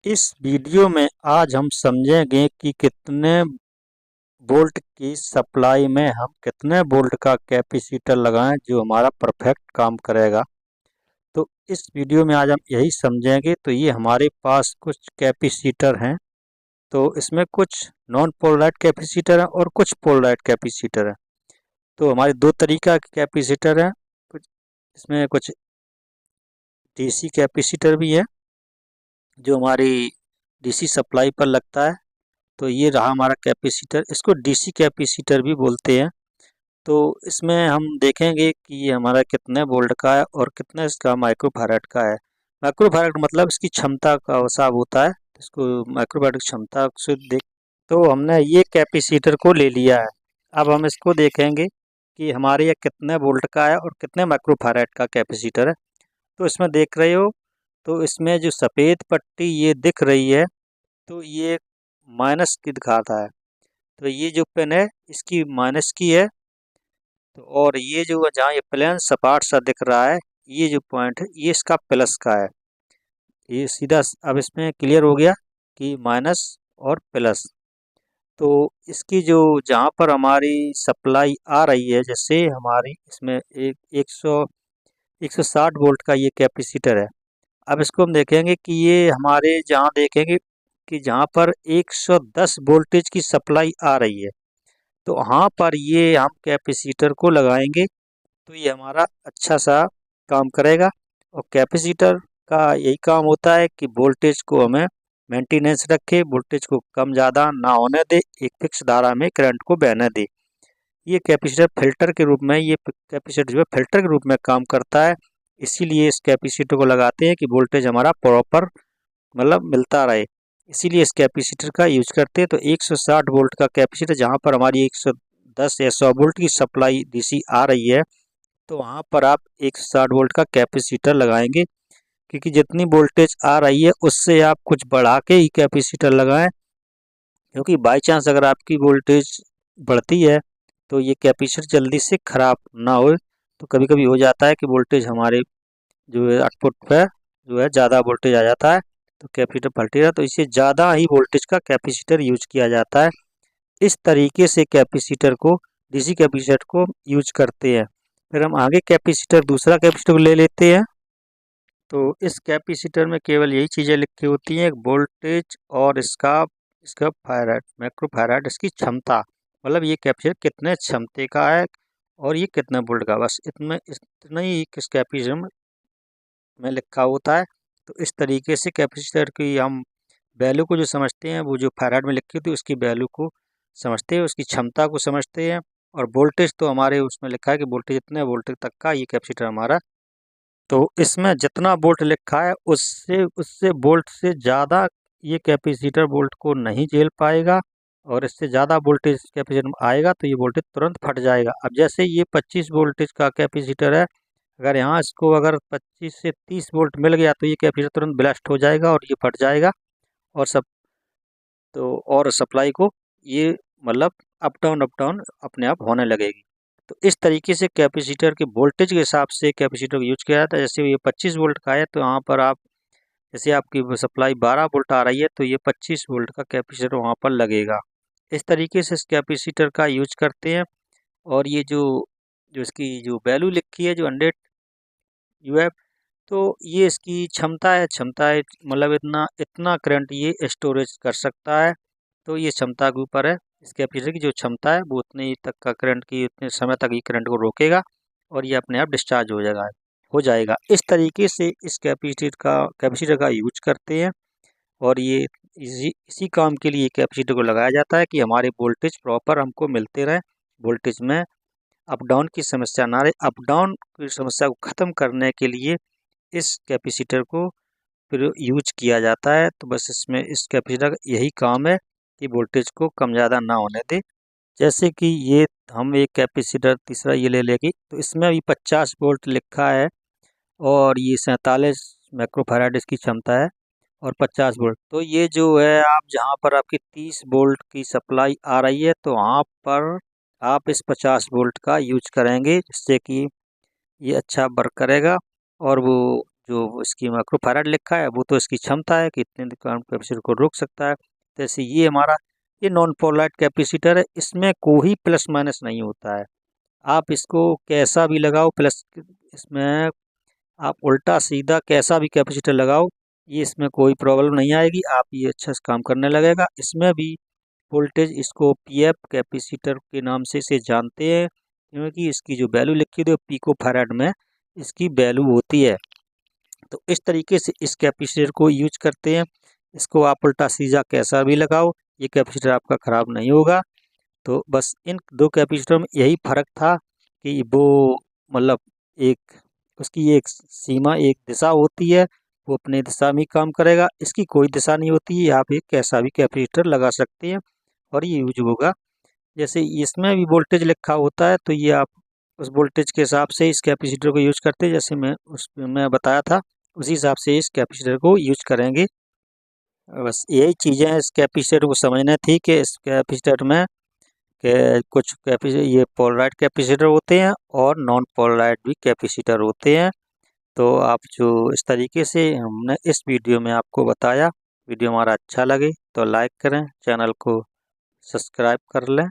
इस वीडियो में आज हम समझेंगे कि कितने वोल्ट की सप्लाई में हम कितने वोल्ट का कैपेसिटर लगाएं जो हमारा परफेक्ट काम करेगा। तो इस वीडियो में आज हम यही समझेंगे। तो ये हमारे पास कुछ कैपेसिटर हैं। तो इसमें कुछ नॉन पोलराइज्ड कैपेसिटर हैं और कुछ पोलराइज्ड कैपेसिटर हैं। तो हमारे दो तरीका के कैपेसिटर हैं। कुछ इसमें कुछ डीसी कैपेसिटर भी है जो हमारी डीसी सप्लाई पर लगता है। तो ये रहा हमारा कैपेसिटर, इसको डीसी कैपेसिटर भी बोलते हैं। तो इसमें हम देखेंगे कि ये हमारा कितने वोल्ट का है और कितने इसका माइक्रोफैराड का है। माइक्रोफैराड मतलब इसकी क्षमता का हिसाब होता है, इसको माइक्रोफैराड की क्षमता से देख। तो हमने ये कैपेसिटर को ले लिया है। अब हम इसको देखेंगे कि हमारे ये कितने वोल्ट का है और कितने माइक्रोफैराड का कैपेसिटर है। तो इसमें देख रहे हो, तो इसमें जो सफ़ेद पट्टी ये दिख रही है, तो ये माइनस की दिखाता है। तो ये जो पेन है इसकी माइनस की है। तो और ये जो जहाँ ये प्लेन सपाट सा दिख रहा है, ये जो पॉइंट है ये इसका प्लस का है। ये सीधा अब इसमें क्लियर हो गया कि माइनस और प्लस। तो इसकी जो जहाँ पर हमारी सप्लाई आ रही है, जैसे हमारी इसमें एक सौ साठ वोल्ट का ये कैपेसिटर है। अब इसको हम देखेंगे कि ये हमारे जहाँ देखेंगे कि जहाँ पर 110 वोल्टेज की सप्लाई आ रही है, तो वहाँ पर ये हम कैपेसिटर को लगाएंगे तो ये हमारा अच्छा सा काम करेगा। और कैपेसिटर का यही काम होता है कि वोल्टेज को हमें मेंटेनेंस रखे, वोल्टेज को कम ज़्यादा ना होने दे, एक फिक्स धारा में करंट को बहने दे। ये कैपेसिटर फिल्टर के रूप में, ये कैपेसिटर जो है फिल्टर के रूप में काम करता है। इसीलिए इस कैपेसिटर को लगाते हैं कि वोल्टेज हमारा प्रॉपर मतलब मिलता रहे। इसीलिए इस कैपेसिटर का यूज करते हैं। तो 160 वोल्ट का कैपेसिटर जहाँ पर हमारी 110 या 100 वोल्ट की सप्लाई डीसी आ रही है, तो वहाँ पर आप 160 वोल्ट का कैपेसिटर लगाएंगे। क्योंकि जितनी वोल्टेज आ रही है उससे आप कुछ बढ़ा के ही कैपेसिटर लगाएं, क्योंकि बाई चांस अगर आपकी वोल्टेज बढ़ती है तो ये कैपेसिटर जल्दी से ख़राब ना हो। तो कभी कभी हो जाता है कि वोल्टेज हमारे जो है आउटपुट पे जो है ज़्यादा वोल्टेज आ जाता है, तो कैपेसिटर फटेगा। तो इसे ज़्यादा ही वोल्टेज का कैपेसिटर यूज किया जाता है। इस तरीके से कैपेसिटर को, डीसी कैपेसिटर को यूज करते हैं। फिर हम आगे कैपेसिटर, दूसरा कैपेसिटर को ले लेते हैं। तो इस कैपेसिटर में केवल यही चीज़ें लिखी होती हैं, वोल्टेज और इसका इसका फैराड, माइक्रो फैराड, इसकी क्षमता, मतलब ये कैपेसिटर कितने क्षमते का है और ये कितने वोल्ट का, बस इतना ही इस कैपेसिटर में लिखा होता है। तो इस तरीके से कैपेसिटर की हम वैल्यू को जो समझते हैं, वो जो फैराड में लिखी होती है उसकी वैल्यू को समझते हैं, उसकी क्षमता को समझते हैं। और वोल्टेज तो हमारे उसमें लिखा है कि वोल्टेज इतने वोल्ट तक का ये कैपेसिटर हमारा। तो इसमें जितना वोल्ट लिखा है उससे उससे वोल्ट से ज़्यादा ये कैपेसिटर वोल्ट को नहीं झेल पाएगा। और इससे ज़्यादा वोल्टेज कैपेसिटर में आएगा तो ये वोल्टेज तुरंत फट जाएगा। अब जैसे ये 25 वोल्टेज का कैपेसिटर है, अगर यहाँ इसको अगर 25 से 30 वोल्ट मिल गया तो ये कैपेसिटर तुरंत ब्लास्ट हो जाएगा और ये फट जाएगा। और सब तो और सप्लाई को ये मतलब अप डाउन अपने आप होने लगेगी। तो इस तरीके से कैपेसिटर के वोल्टेज के हिसाब से कैपेसिटर को यूज किया जाता है। जैसे ये 25 वोल्ट का है तो यहाँ पर आप, जैसे आपकी सप्लाई 12 वोल्ट आ रही है तो ये 25 वोल्ट का कैपेसिटर वहाँ पर लगेगा। इस तरीके से इस कैपेसिटर का यूज करते हैं। और ये जो जो इसकी जो वैल्यू लिखी है, जो 100 यूएफ, तो ये इसकी क्षमता है मतलब इतना इतना करंट ये स्टोरेज कर सकता है। तो ये क्षमता के ऊपर है, इस कैपेसिटर की जो क्षमता है वो उतने ही तक का करंट की, उतने समय तक ये करंट को रोकेगा और ये अपने आप डिस्चार्ज हो जाएगा। इस तरीके से इस कैपेसिटर का यूज करते हैं। और ये इसी काम के लिए कैपेसिटर को लगाया जाता है कि हमारे वोल्टेज प्रॉपर हमको मिलते रहे, वोल्टेज में अप डाउन की समस्या ना रहे। अप डाउन की समस्या को ख़त्म करने के लिए इस कैपेसिटर को फिर यूज किया जाता है। तो बस इसमें इस कैपेसिटर का यही काम है कि वोल्टेज को कम ज़्यादा ना होने दे। जैसे कि ये हम एक कैपेसिटर तीसरा ये ले लेंगे, तो इसमें अभी 50 वोल्ट लिखा है और ये 47 माइक्रोफैराड इसकी क्षमता है और 50 वोल्ट। तो ये जो है, आप जहाँ पर आपकी 30 वोल्ट की सप्लाई आ रही है तो वहाँ पर आप इस 50 वोल्ट का यूज करेंगे, जिससे कि ये अच्छा वर्क करेगा। और वो जो इसकी माइक्रोफैराड लिखा है वो तो इसकी क्षमता है कि इतने करंट कैपेसिटर को रोक सकता है। जैसे ये हमारा ये नॉन पोलराइज्ड कैपेसिटर है, इसमें कोई प्लस माइनस नहीं होता है। आप इसको कैसा भी लगाओ प्लस, इसमें आप उल्टा सीधा कैसा भी कैपेसिटर लगाओ, ये इसमें कोई प्रॉब्लम नहीं आएगी, आप ये अच्छा से काम करने लगेगा। इसमें भी वोल्टेज इसको पीएफ कैपेसिटर के नाम से इसे जानते हैं, क्योंकि इसकी जो वैल्यू लिखी थी पिको फैराड में इसकी वैल्यू होती है। तो इस तरीके से इस कैपेसिटर को यूज करते हैं। इसको आप उल्टा सीधा कैसा भी लगाओ, ये कैपेसिटर आपका ख़राब नहीं होगा। तो बस इन दो कैपेसिटर में यही फ़र्क था कि वो मतलब एक उसकी एक सीमा, एक दिशा होती है, वो अपने दिशा में ही काम करेगा। इसकी कोई दिशा नहीं होती है, आप एक कैसा भी कैपेसिटर लगा सकते हैं और ये यूज होगा। जैसे इसमें भी वोल्टेज लिखा होता है, तो ये आप उस वोल्टेज के हिसाब से इस कैपेसिटर को यूज करते हैं, जैसे मैं बताया था उसी हिसाब से इस कैपेसिटर को यूज करेंगे। बस यही चीज़ें इस कैपेसिटर को समझना थी कि इस कैपेसिटर में के कुछ कैपेसिटर ये पोलराइज्ड कैपेसिटर होते हैं और नॉन पोलराइज्ड भी कैपेसिटर होते हैं। तो आप जो इस तरीके से हमने इस वीडियो में आपको बताया, वीडियो हमारा अच्छा लगे तो लाइक करें, चैनल को सब्सक्राइब कर लें।